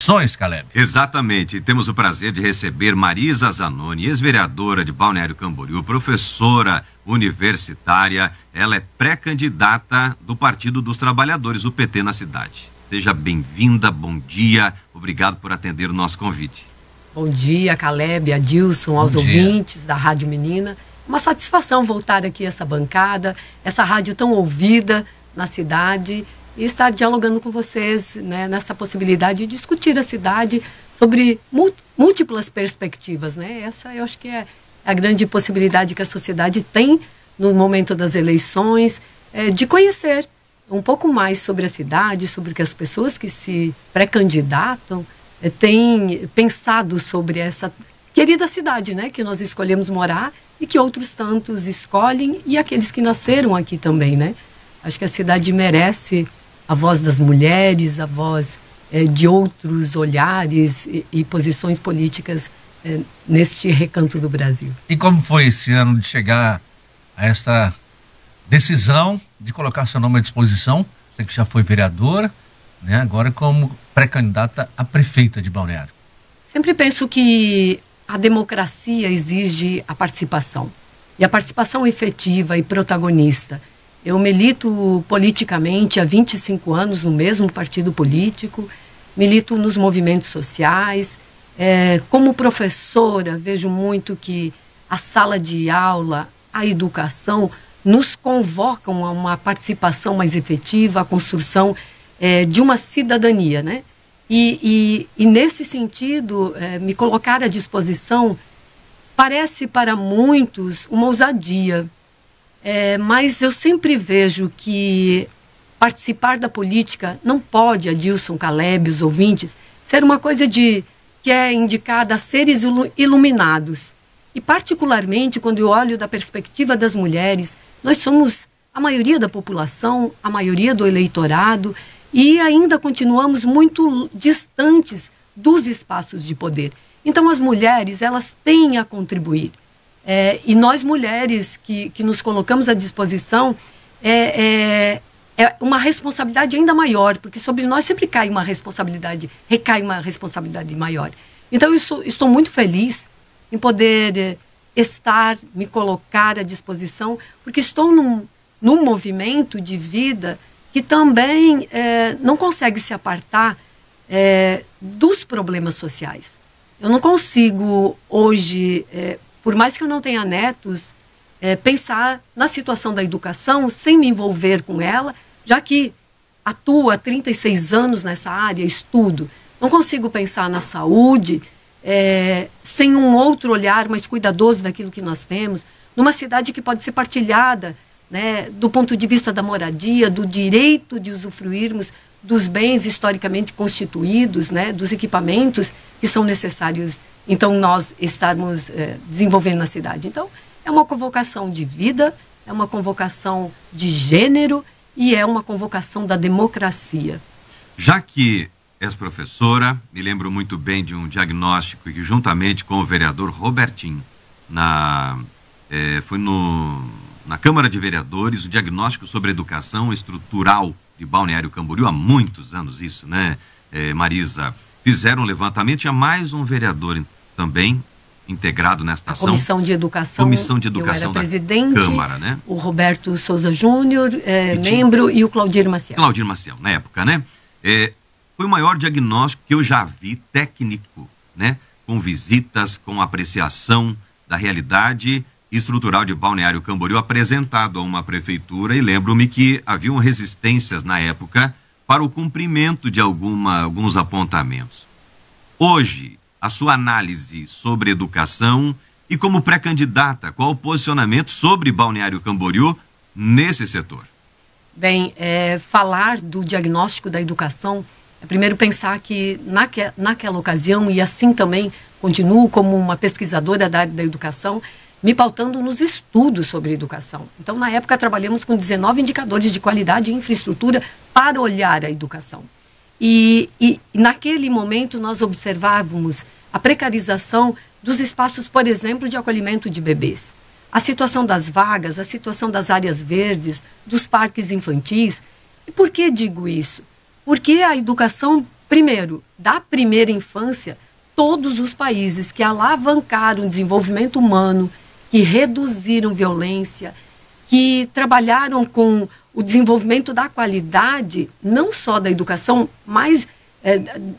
eleições, Caleb. Exatamente. Temos o prazer de receber Marisa Zanoni, ex-vereadora de Balneário Camboriú, professora universitária. Ela é pré-candidata do Partido dos Trabalhadores, o PT, na cidade. Seja bem-vinda, bom dia, obrigado por atender o nosso convite. Bom dia, Caleb, Adilson, aos ouvintes da Rádio Menina. Uma satisfação voltar aqui a essa bancada, essa rádio tão ouvida na cidade, e estar dialogando com vocês, né, nessa possibilidade de discutir a cidade sobre múltiplas perspectivas, né? Essa eu acho que é a grande possibilidade que a sociedade tem no momento das eleições, de conhecer um pouco mais sobre a cidade, sobre o que as pessoas que se pré-candidatam têm pensado sobre essa querida cidade, né, que nós escolhemos morar e que outros tantos escolhem, e aqueles que nasceram aqui também, né? Acho que a cidade merece a voz das mulheres, a voz de outros olhares e posições políticas neste recanto do Brasil. E como foi esse ano de chegar a esta decisão de colocar seu nome à disposição? Você que já foi vereadora, né, agora como pré-candidata a prefeita de Balneário. Sempre penso que a democracia exige a participação, e a participação efetiva e protagonista. Eu milito politicamente há 25 anos no mesmo partido político, milito nos movimentos sociais. Como professora, vejo muito que a sala de aula, a educação, nos convocam a uma participação mais efetiva, a construção de uma cidadania, né? E nesse sentido, me colocar à disposição parece para muitos uma ousadia, mas eu sempre vejo que participar da política não pode, Adilson, Caleb, os ouvintes, ser uma coisa que é indicada a seres iluminados. E particularmente quando eu olho da perspectiva das mulheres, nós somos a maioria da população, a maioria do eleitorado, e ainda continuamos muito distantes dos espaços de poder. Então as mulheres, elas têm a contribuir. E nós mulheres que nos colocamos à disposição, é uma responsabilidade ainda maior, porque sobre nós sempre recai uma responsabilidade maior. Então eu estou muito feliz em poder me colocar à disposição, porque estou num movimento de vida que também não consegue se apartar dos problemas sociais. Eu não consigo hoje, por mais que eu não tenha netos, pensar na situação da educação sem me envolver com ela, já que atuo há 36 anos nessa área, estudo. Não consigo pensar na saúde sem um outro olhar mais cuidadoso daquilo que nós temos, numa cidade que pode ser partilhada, né, do ponto de vista da moradia, do direito de usufruirmos dos bens historicamente constituídos, né, dos equipamentos que são necessários, então, nós estarmos desenvolvendo na cidade. Então, é uma convocação de vida, é uma convocação de gênero e é uma convocação da democracia. Já que és professora, me lembro muito bem de um diagnóstico que, juntamente com o vereador Robertinho, foi na Câmara de Vereadores, o diagnóstico sobre a educação estrutural de Balneário Camboriú, há muitos anos isso, né, Marisa? Fizeram um levantamento, tinha mais um vereador também integrado nesta ação. Comissão de Educação eu era da presidente, Câmara, né? O Roberto Souza Júnior, membro, e o Claudir Maciel. Claudir Maciel, na época, né? Foi o maior diagnóstico que eu já vi, técnico, né? Com visitas, com apreciação da realidade estrutural de Balneário Camboriú, apresentado a uma prefeitura, e lembro-me que haviam resistências na época para o cumprimento de alguns apontamentos. Hoje, a sua análise sobre educação e como pré-candidata, qual o posicionamento sobre Balneário Camboriú nesse setor? Bem, falar do diagnóstico da educação é primeiro pensar que naquela ocasião, e assim também continuo como uma pesquisadora da área da educação, me pautando nos estudos sobre educação. Então, na época, trabalhamos com 19 indicadores de qualidade e infraestrutura para olhar a educação. E naquele momento, nós observávamos a precarização dos espaços, por exemplo, de acolhimento de bebês. A situação das vagas, a situação das áreas verdes, dos parques infantis. E por que digo isso? Porque a educação primeiro, da primeira infância, todos os países que alavancaram o desenvolvimento humano, que reduziram violência, que trabalharam com o desenvolvimento da qualidade, não só da educação, mas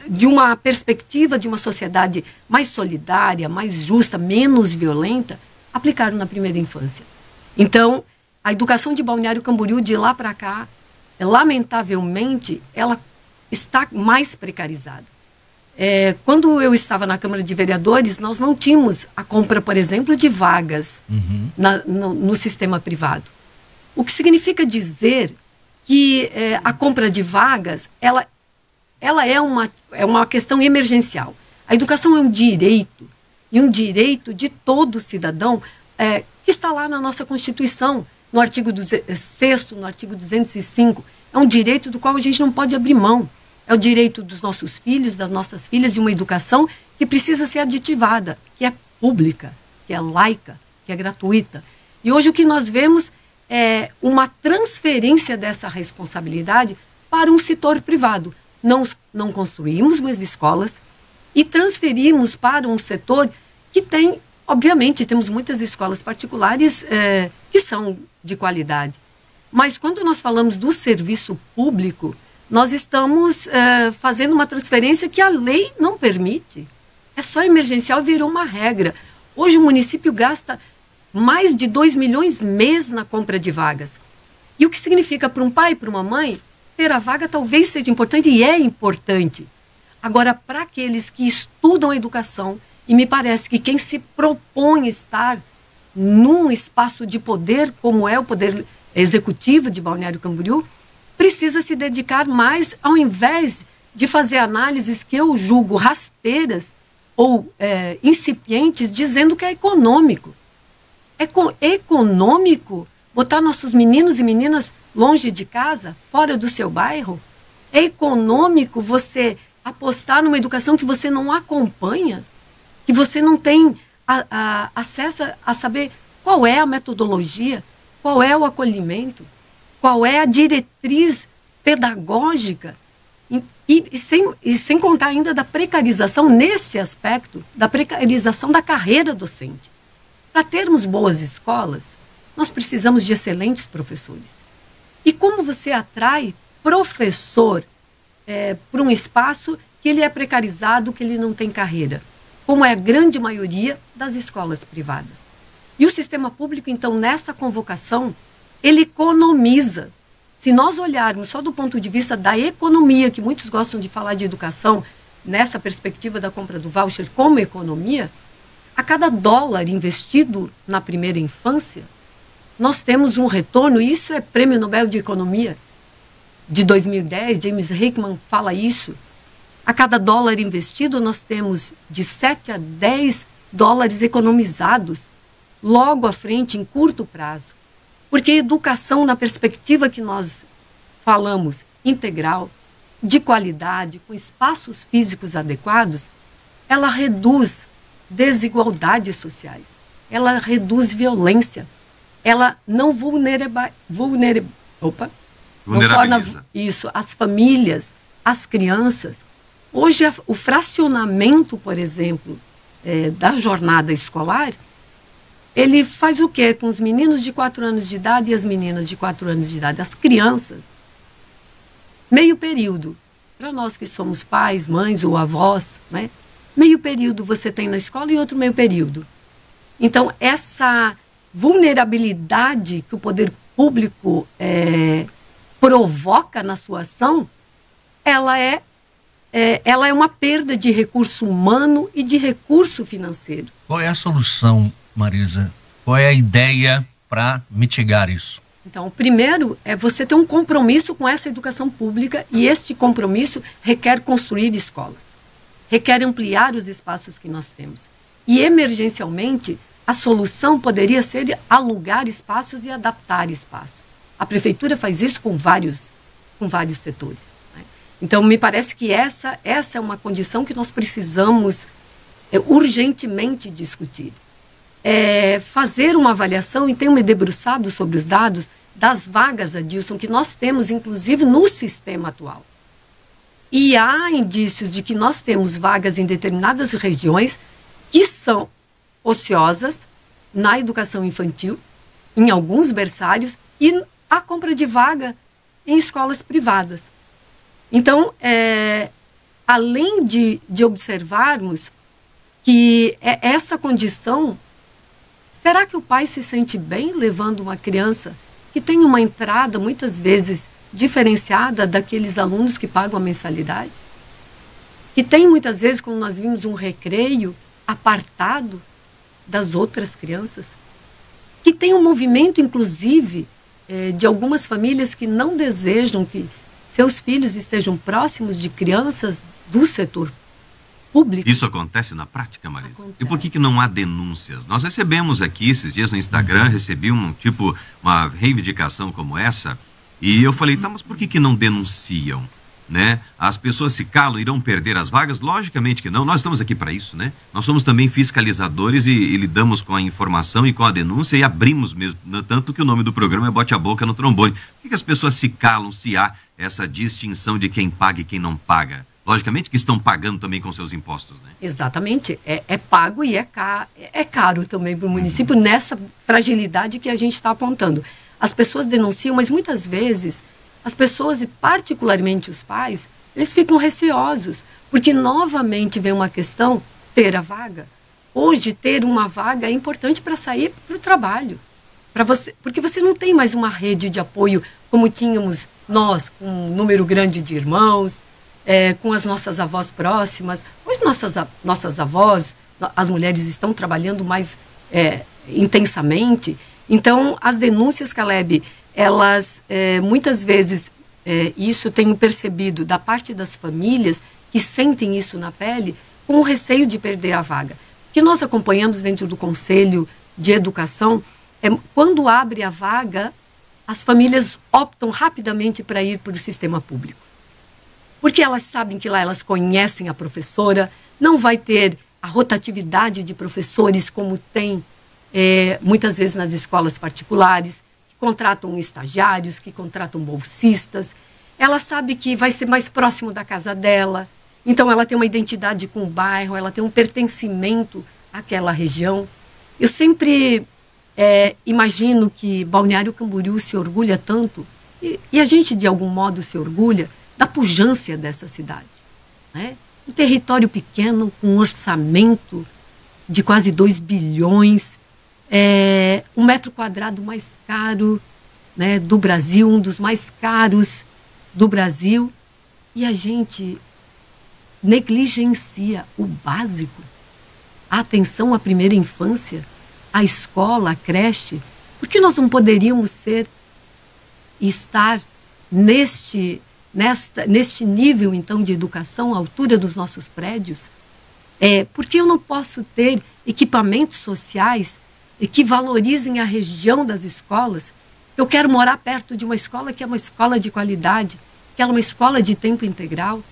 de uma perspectiva de uma sociedade mais solidária, mais justa, menos violenta, aplicaram na primeira infância. Então, a educação de Balneário Camboriú, de lá para cá, lamentavelmente, ela está mais precarizada. Quando eu estava na Câmara de Vereadores, nós não tínhamos a compra, por exemplo, de vagas no sistema privado. O que significa dizer que a compra de vagas, ela é uma questão emergencial. A educação é um direito, e um direito de todo cidadão que está lá na nossa Constituição, no artigo 6º, no artigo 205. É um direito do qual a gente não pode abrir mão. É o direito dos nossos filhos, das nossas filhas, de uma educação que precisa ser aditivada, que é pública, que é laica, que é gratuita. E hoje o que nós vemos é uma transferência dessa responsabilidade para um setor privado. Não construímos mais escolas e transferimos para um setor que tem, obviamente, temos muitas escolas particulares que são de qualidade. Mas quando nós falamos do serviço público, nós estamos fazendo uma transferência que a lei não permite. É só emergencial, virou uma regra. Hoje o município gasta mais de 2 milhões mês na compra de vagas. E o que significa para um pai e para uma mãe, ter a vaga talvez seja importante, e é importante. Agora, para aqueles que estudam a educação, e me parece que quem se propõe estar num espaço de poder, como é o poder executivo de Balneário Camboriú, precisa se dedicar mais, ao invés de fazer análises que eu julgo rasteiras ou incipientes, dizendo que é econômico. É econômico botar nossos meninos e meninas longe de casa, fora do seu bairro? É econômico você apostar numa educação que você não acompanha, que você não tem acesso a saber qual é a metodologia, qual é o acolhimento, qual é a diretriz pedagógica, e sem contar ainda da precarização nesse aspecto, da precarização da carreira docente. Para termos boas escolas, nós precisamos de excelentes professores. E como você atrai professor para um espaço que ele é precarizado, que ele não tem carreira? Como é a grande maioria das escolas privadas. E o sistema público, então, nessa convocação, ele economiza. Se nós olharmos só do ponto de vista da economia, que muitos gostam de falar de educação, nessa perspectiva da compra do voucher como economia, a cada dólar investido na primeira infância, nós temos um retorno, e isso é Prêmio Nobel de Economia de 2010, James Heckman fala isso. A cada dólar investido, nós temos de 7 a 10 dólares economizados logo à frente, em curto prazo. Porque educação, na perspectiva que nós falamos, integral, de qualidade, com espaços físicos adequados, ela reduz desigualdades sociais, ela reduz violência, ela não torna isso, as famílias, as crianças. Hoje, o fracionamento, por exemplo, da jornada escolar, ele faz o quê com os meninos de 4 anos de idade e as meninas de 4 anos de idade? As crianças, meio período. Para nós que somos pais, mães ou avós, né? Meio período você tem na escola e outro meio período. Então, essa vulnerabilidade que o poder público provoca na sua ação, ela é uma perda de recurso humano e de recurso financeiro. Qual é a solução, Marisa? Qual é a ideia para mitigar isso? Então, o primeiro é você ter um compromisso com essa educação pública, e este compromisso requer construir escolas, requer ampliar os espaços que nós temos. E, emergencialmente, a solução poderia ser alugar espaços e adaptar espaços. A prefeitura faz isso com vários setores. Né? Então, me parece que essa é uma condição que nós precisamos urgentemente discutir. Fazer uma avaliação, e tenho me debruçado sobre os dados das vagas, Adilson, que nós temos, inclusive, no sistema atual. E há indícios de que nós temos vagas em determinadas regiões que são ociosas na educação infantil, em alguns berçários, e a compra de vaga em escolas privadas. Então, além de observarmos que essa condição, será que o pai se sente bem levando uma criança que tem uma entrada, muitas vezes, diferenciada daqueles alunos que pagam a mensalidade? Que tem, muitas vezes, como nós vimos, um recreio apartado das outras crianças? Que tem um movimento, inclusive, de algumas famílias que não desejam que seus filhos estejam próximos de crianças do setor público. Isso acontece na prática, Marisa? Acontece. E por que não há denúncias? Nós recebemos aqui, esses dias no Instagram, recebi uma reivindicação como essa, e eu falei, tá, mas por que não denunciam? Né? As pessoas se calam, irão perder as vagas? Logicamente que não, nós estamos aqui para isso, né? Nós somos também fiscalizadores e lidamos com a informação e com a denúncia e abrimos mesmo, tanto que o nome do programa é Bote a Boca no Trombone. Por que as pessoas se calam se há essa distinção de quem paga e quem não paga? Logicamente que estão pagando também com seus impostos, né? Exatamente, é pago e é caro também para o município nessa fragilidade que a gente está apontando. As pessoas denunciam, mas muitas vezes as pessoas, e particularmente os pais, eles ficam receosos, porque novamente vem uma questão, ter a vaga. Hoje, ter uma vaga é importante para sair para o trabalho. Porque você não tem mais uma rede de apoio como tínhamos nós, com um número grande de irmãos, com as nossas avós próximas. Hoje, nossas avós, as mulheres estão trabalhando mais intensamente. Então, as denúncias, Caleb, elas, muitas vezes, isso eu tenho percebido da parte das famílias que sentem isso na pele, com o receio de perder a vaga. O que nós acompanhamos dentro do Conselho de Educação quando abre a vaga, as famílias optam rapidamente para ir para o sistema público. Porque elas sabem que lá elas conhecem a professora, não vai ter a rotatividade de professores como tem muitas vezes nas escolas particulares, contratam estagiários, que contratam bolsistas. Ela sabe que vai ser mais próximo da casa dela, então ela tem uma identidade com o bairro, ela tem um pertencimento àquela região. Eu sempre imagino que Balneário Camboriú se orgulha tanto, e a gente de algum modo se orgulha da pujança dessa cidade, né? Um território pequeno, com um orçamento de quase 2 bilhões, um metro quadrado mais caro, né, do Brasil, um dos mais caros do Brasil, e a gente negligencia o básico, a atenção à primeira infância, a escola, a creche. Por que nós não poderíamos estar neste nível, então, de educação, à altura dos nossos prédios? Por que eu não posso ter equipamentos sociais que valorizem a região das escolas? Eu quero morar perto de uma escola que é uma escola de qualidade, que é uma escola de tempo integral.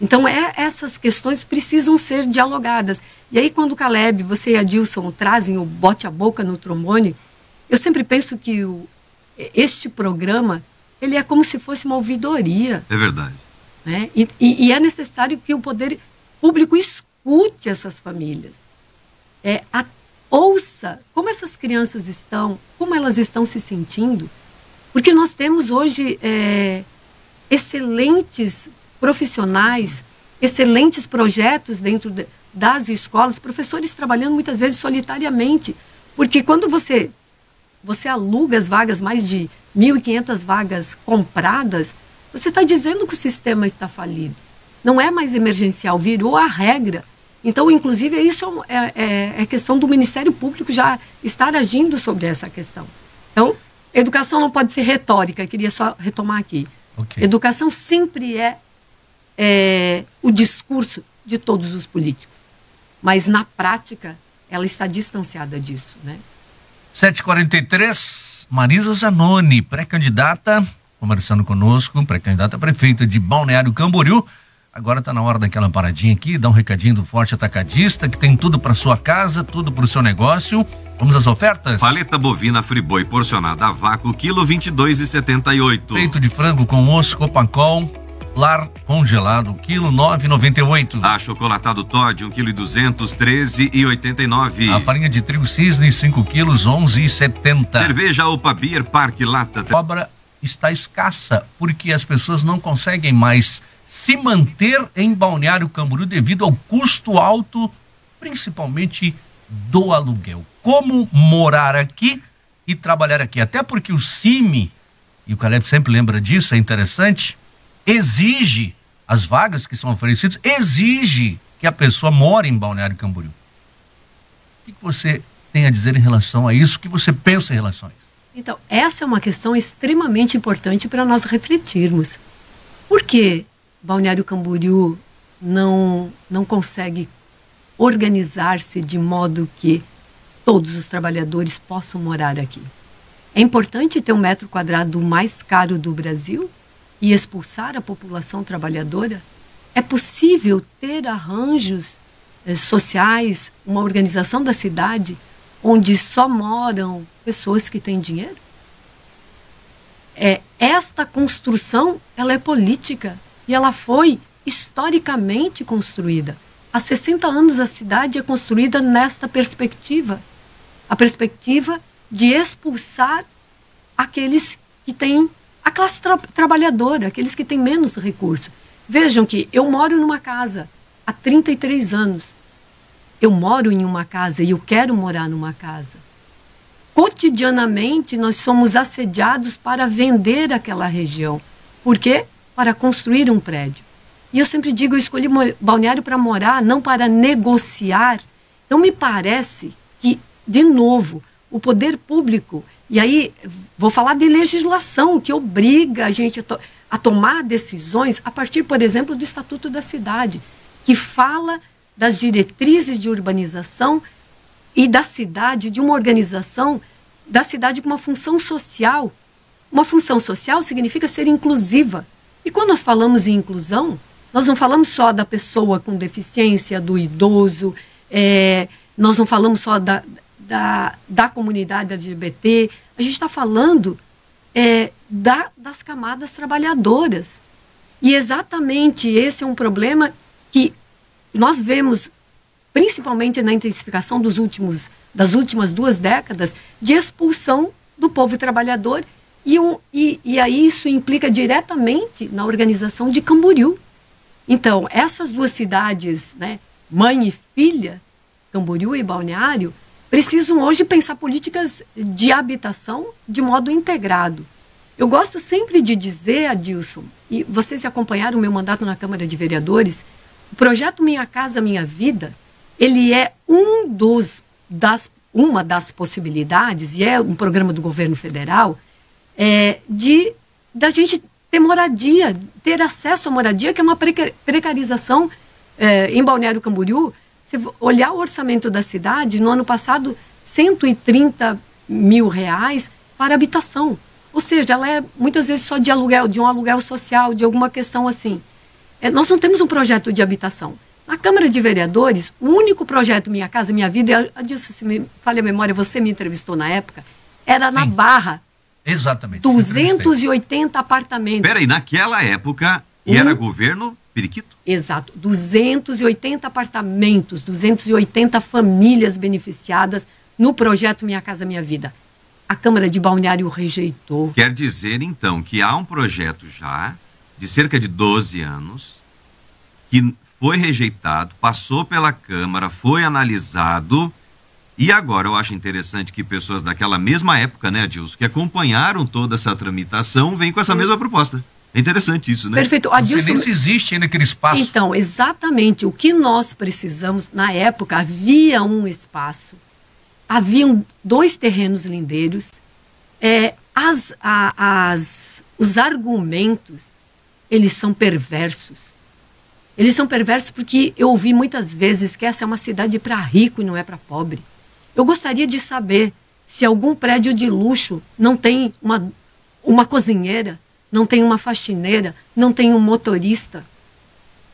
Então, essas questões precisam ser dialogadas. E aí, quando o Caleb, você e a Dilson trazem o Bote a Boca no Trombone, eu sempre penso que este programa, ele é como se fosse uma ouvidoria. É verdade. Né? E é necessário que o poder público escute essas famílias. Ouça como essas crianças estão, como elas estão se sentindo. Porque nós temos hoje excelentes profissionais, excelentes projetos dentro das escolas, professores trabalhando muitas vezes solitariamente. Porque quando você aluga as vagas, mais de 1.500 vagas compradas, você está dizendo que o sistema está falido. Não é mais emergencial, virou a regra. Então, inclusive, isso é questão do Ministério Público já estar agindo sobre essa questão. Então, educação não pode ser retórica, queria só retomar aqui. Okay. Educação sempre é o discurso de todos os políticos, mas na prática ela está distanciada disso, né? 7h43, Marisa Zanoni, pré-candidata, conversando conosco, pré-candidata a prefeita de Balneário Camboriú. Agora está na hora daquela paradinha aqui, dá um recadinho do Forte Atacadista, que tem tudo para sua casa, tudo para o seu negócio. Vamos às ofertas? Paleta bovina Friboi porcionada a vácuo, quilo 22,78. Peito de frango com osso Copacol, lar congelado, quilo 9,98. Achocolatado Toddy, 1,2 kg, 13,89. A farinha de trigo Cisne, 5 quilos, 11,70. Cerveja Opa Beer Parque Lata. A obra está escassa porque as pessoas não conseguem mais se manter em Balneário Camboriú devido ao custo alto, principalmente do aluguel. Como morar aqui e trabalhar aqui? Até porque o CIMI, e o Caleb sempre lembra disso, é interessante, exige, as vagas que são oferecidas, exige que a pessoa more em Balneário Camboriú. O que você tem a dizer em relação a isso? O que você pensa em relação a isso? Então, essa é uma questão extremamente importante para nós refletirmos. Por que Balneário Camboriú não consegue organizar-se de modo que todos os trabalhadores possam morar aqui? É importante ter um metro quadrado mais caro do Brasil e expulsar a população trabalhadora? É possível ter arranjos sociais, uma organização da cidade onde só moram pessoas que têm dinheiro? Esta construção, ela é política e ela foi historicamente construída. Há 60 anos a cidade é construída nesta perspectiva. A perspectiva de expulsar aqueles que têm a classe trabalhadora, aqueles que têm menos recursos. Vejam que eu moro numa casa há 33 anos. Eu moro em uma casa e eu quero morar numa casa. Cotidianamente, nós somos assediados para vender aquela região. Por quê? Para construir um prédio. E eu sempre digo, eu escolhi Balneário para morar, não para negociar. Então, me parece que, de novo, o poder público, e aí vou falar de legislação que obriga a gente a tomar decisões a partir, por exemplo, do Estatuto da Cidade, que fala das diretrizes de urbanização e da cidade, de uma organização da cidade com uma função social. Uma função social significa ser inclusiva. E quando nós falamos em inclusão, nós não falamos só da pessoa com deficiência, do idoso, nós não falamos só da comunidade LGBT, a gente está falando das camadas trabalhadoras. E exatamente esse é um problema que nós vemos, principalmente na intensificação das últimas 2 décadas, de expulsão do povo trabalhador, e aí isso implica diretamente na organização de Camboriú. Então, essas 2 cidades, né, mãe e filha, Camboriú e Balneário, precisam hoje pensar políticas de habitação de modo integrado. Eu gosto sempre de dizer, Adilson, e vocês acompanharam o meu mandato na Câmara de Vereadores, o projeto Minha Casa Minha Vida, ele é uma das possibilidades, e é um programa do governo federal, da gente ter moradia, ter acesso à moradia, que é uma precarização em Balneário Camboriú. Se olhar o orçamento da cidade, no ano passado, R$130 mil para habitação. Ou seja, ela é muitas vezes só de aluguel, de um aluguel social, de alguma questão assim. Nós não temos um projeto de habitação. Na Câmara de Vereadores, o único projeto Minha Casa Minha Vida, se me falha a memória, você me entrevistou na época, era na Barra. Exatamente. 280 apartamentos. Peraí, naquela época, e era governo periquito? Exato. 280 apartamentos, 280 famílias beneficiadas no projeto Minha Casa Minha Vida. A Câmara de Balneário rejeitou. Quer dizer, então, que há um projeto já de cerca de 12 anos que foi rejeitado, passou pela Câmara, foi analisado, e agora eu acho interessante que pessoas daquela mesma época, né, Adilson, que acompanharam toda essa tramitação, vêm com essa mesma proposta. É interessante isso, né? Perfeito. Adilson, não sei nem se existe ainda aquele espaço. Então, exatamente. O que nós precisamos, na época, havia um espaço, haviam 2 terrenos lindeiros, os argumentos, eles são perversos. Eles são perversos porque eu ouvi muitas vezes que essa é uma cidade para rico e não é para pobre. Eu gostaria de saber se algum prédio de luxo não tem uma cozinheira, não tem uma faxineira, não tem um motorista.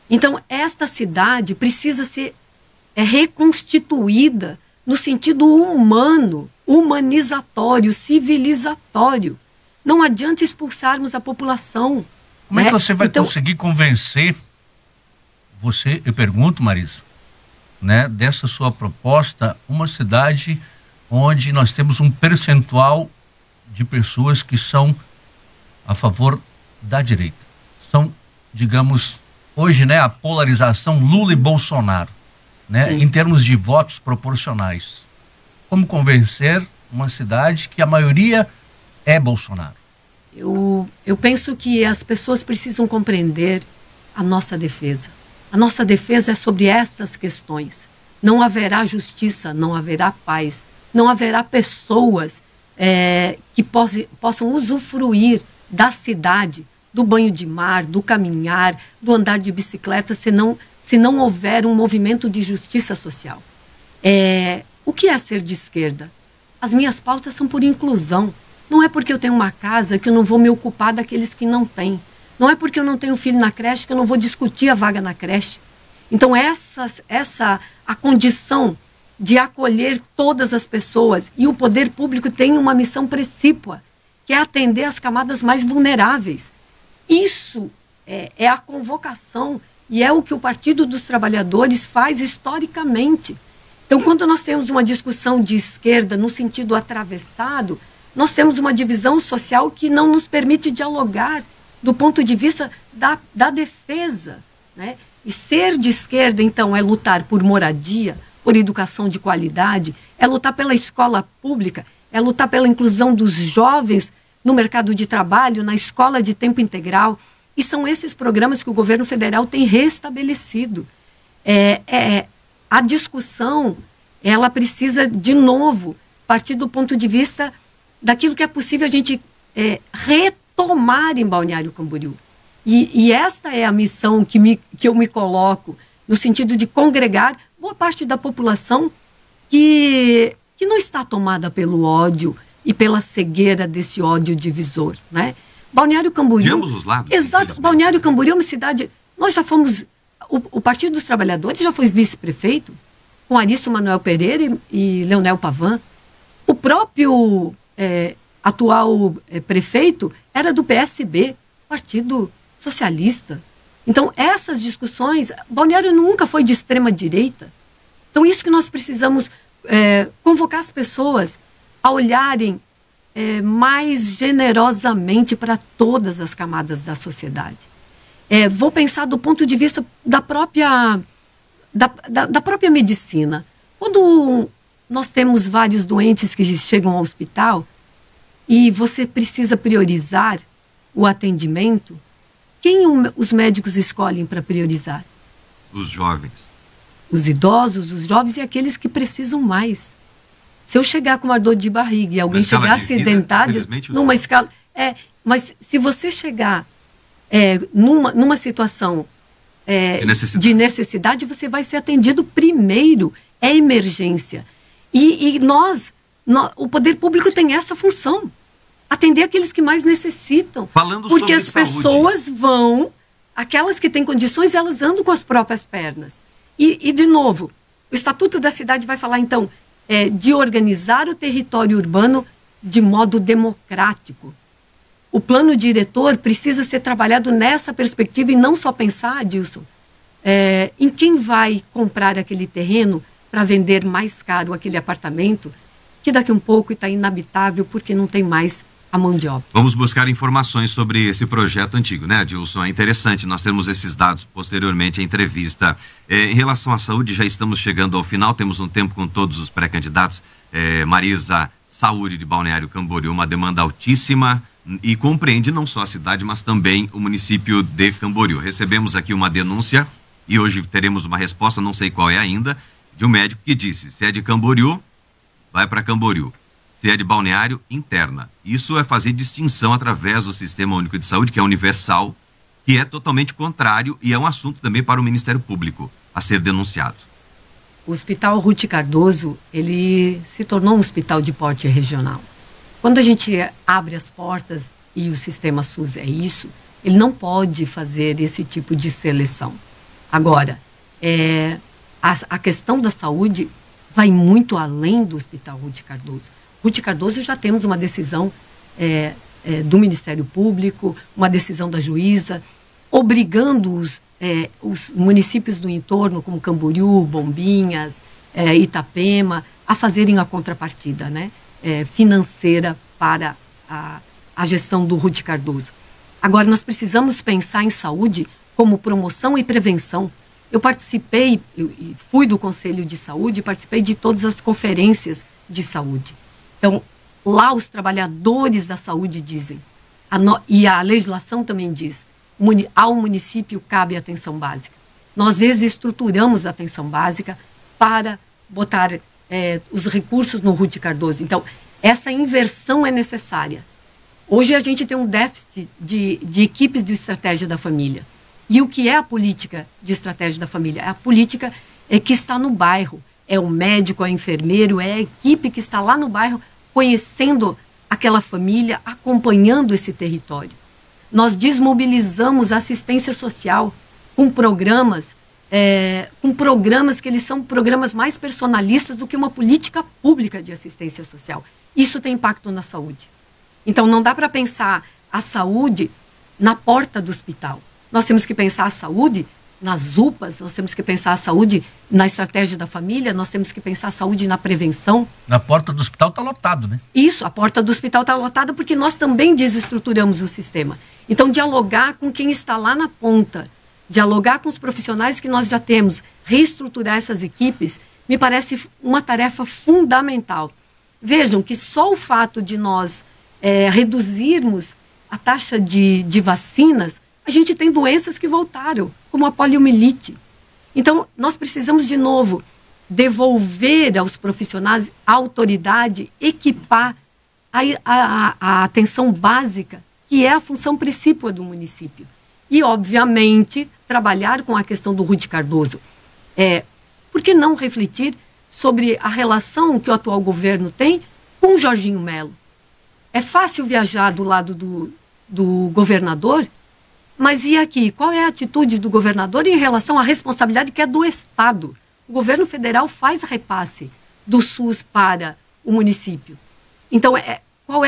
Então, esta cidade precisa ser reconstituída no sentido humano, humanizatório, civilizatório. Não adianta expulsarmos a população. Como é que você vai conseguir convencer você, eu pergunto, Marisa, né, dessa sua proposta, uma cidade onde nós temos um percentual de pessoas que são a favor da direita. São, digamos, hoje, né, a polarização Lula e Bolsonaro, né, em termos de votos proporcionais. Como convencer uma cidade que a maioria é Bolsonaro? Eu penso que as pessoas precisam compreender a nossa defesa. A nossa defesa é sobre estas questões. Não haverá justiça, não haverá paz, não haverá pessoas que possam usufruir da cidade, do banho de mar, do caminhar, do andar de bicicleta, se não houver um movimento de justiça social. O que é ser de esquerda? As minhas pautas são por inclusão. Não é porque eu tenho uma casa que eu não vou me ocupar daqueles que não têm. Não é porque eu não tenho filho na creche que eu não vou discutir a vaga na creche. Então, a condição de acolher todas as pessoas, e o poder público tem uma missão precípua, que é atender as camadas mais vulneráveis. Isso é a convocação e é o que o Partido dos Trabalhadores faz historicamente. Então, quando nós temos uma discussão de esquerda no sentido atravessado, nós temos uma divisão social que não nos permite dialogar do ponto de vista da defesa, né? E ser de esquerda, então, é lutar por moradia, por educação de qualidade, é lutar pela escola pública, é lutar pela inclusão dos jovens no mercado de trabalho, na escola de tempo integral. E são esses programas que o governo federal tem restabelecido. A discussão, ela precisa, de novo, partir do ponto de vista daquilo que é possível a gente retomar em Balneário Camboriú. E esta é a missão que eu me coloco, no sentido de congregar boa parte da população que não está tomada pelo ódio e pela cegueira desse ódio divisor, né? Balneário Camboriú... De ambos os lados. Exato. Balneário Camboriú é uma cidade... Nós já fomos... O Partido dos Trabalhadores já foi vice-prefeito, com Arício Manuel Pereira e Leonel Pavan. O próprio atual prefeito era do PSB, Partido Socialista. Então, essas discussões... Balneário nunca foi de extrema-direita. Então, isso que nós precisamos convocar as pessoas a olharem mais generosamente para todas as camadas da sociedade. Vou pensar do ponto de vista da própria medicina. Quando nós temos vários doentes que chegam ao hospital e você precisa priorizar o atendimento, quem os médicos escolhem para priorizar? Os jovens. Os idosos, os jovens e aqueles que precisam mais. Se eu chegar com uma dor de barriga e alguém chegar acidentado, numa escala... mas se você chegar numa situação de necessidade, você vai ser atendido primeiro. É emergência. E o poder público tem essa função. Atender aqueles que mais necessitam. Porque as pessoas aquelas que têm condições, elas andam com as próprias pernas. E de novo, o Estatuto da Cidade vai falar, então, de organizar o território urbano de modo democrático. O plano diretor precisa ser trabalhado nessa perspectiva e não só pensar, Adilson, em quem vai comprar aquele terreno para vender mais caro aquele apartamento, que daqui a um pouco está inabitável porque não tem mais a mão de obra. Vamos buscar informações sobre esse projeto antigo, né, Adilson? É interessante, nós temos esses dados posteriormente à entrevista. Em relação à saúde, já estamos chegando ao final, temos um tempo com todos os pré-candidatos. Marisa, saúde de Balneário Camboriú, uma demanda altíssima e compreende não só a cidade, mas também o município de Camboriú. Recebemos aqui uma denúncia e hoje teremos uma resposta, não sei qual é ainda, de um médico que disse, se é de Camboriú, vai para Camboriú. Se é de Balneário, interna. Isso é fazer distinção através do Sistema Único de Saúde, que é universal, que é totalmente contrário e é um assunto também para o Ministério Público a ser denunciado. O Hospital Ruth Cardoso, ele se tornou um hospital de porte regional. Quando a gente abre as portas, e o sistema SUS é isso, ele não pode fazer esse tipo de seleção. Agora, a questão da saúde vai muito além do Hospital Ruth Cardoso. Ruth Cardoso já temos uma decisão do Ministério Público, uma decisão da juíza, obrigando os municípios do entorno, como Camboriú, Bombinhas, Itapema, a fazerem a contrapartida, né, financeira para a gestão do Ruth Cardoso. Agora, nós precisamos pensar em saúde como promoção e prevenção. Eu participei, fui do Conselho de Saúde, participei de todas as conferências de saúde. Então, lá os trabalhadores da saúde dizem, e a legislação também diz, ao município cabe a atenção básica. Nós, às vezes, estruturamos a atenção básica para botar os recursos no Ruth Cardoso. Então, essa inversão é necessária. Hoje a gente tem um déficit de equipes de estratégia da família. E o que é a política de estratégia da família? A política que está no bairro. É o médico, é o enfermeiro, é a equipe que está lá no bairro conhecendo aquela família, acompanhando esse território. Nós desmobilizamos a assistência social com programas que eles são programas mais personalistas do que uma política pública de assistência social. Isso tem impacto na saúde. Então, não dá para pensar a saúde na porta do hospital. Nós temos que pensar a saúde nas UPAs, nós temos que pensar a saúde na estratégia da família, nós temos que pensar a saúde na prevenção. Na porta do hospital está lotado, né? Isso, a porta do hospital está lotada porque nós também desestruturamos o sistema. Então, dialogar com quem está lá na ponta, dialogar com os profissionais que nós já temos, reestruturar essas equipes, me parece uma tarefa fundamental. Vejam que só o fato de nós reduzirmos a taxa de vacinas, a gente tem doenças que voltaram, como a poliomielite. Então, nós precisamos, de novo, devolver aos profissionais a autoridade, equipar a atenção básica, que é a função principal do município. E, obviamente, trabalhar com a questão do Ruth Cardoso. Por que não refletir sobre a relação que o atual governo tem com o Jorginho Melo? É fácil viajar do lado do governador, mas e aqui? Qual é a atitude do governador em relação à responsabilidade que é do Estado? O governo federal faz repasse do SUS para o município. Então, qual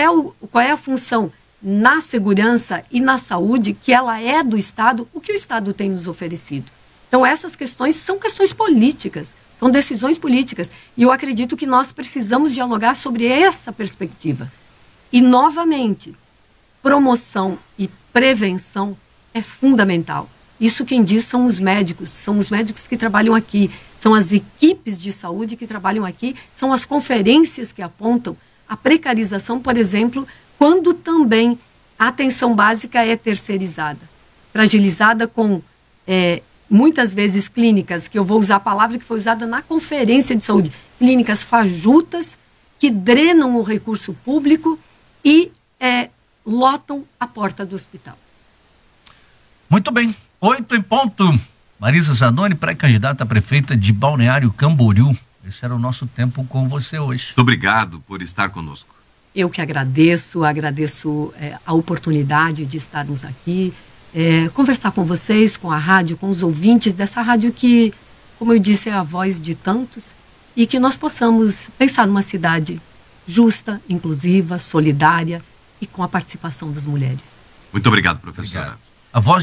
é a função na segurança e na saúde que ela é do Estado, o que o Estado tem nos oferecido? Então, essas questões são questões políticas, são decisões políticas. E eu acredito que nós precisamos dialogar sobre essa perspectiva. E, novamente, promoção e prevenção é fundamental. Isso quem diz são os médicos que trabalham aqui, são as equipes de saúde que trabalham aqui, são as conferências que apontam a precarização, por exemplo, quando também a atenção básica é terceirizada, fragilizada com, muitas vezes, clínicas, que eu vou usar a palavra que foi usada na conferência de saúde, clínicas fajutas, que drenam o recurso público e lotam a porta do hospital. Muito bem, 8 em ponto. Marisa Zanoni, pré-candidata a prefeita de Balneário Camboriú. Esse era o nosso tempo com você hoje. Muito obrigado por estar conosco. Eu que agradeço a oportunidade de estarmos aqui, conversar com vocês, com a rádio, com os ouvintes dessa rádio que, como eu disse, é a voz de tantos, e que nós possamos pensar numa cidade justa, inclusiva, solidária e com a participação das mulheres. Muito obrigado, professora. Obrigado. A voz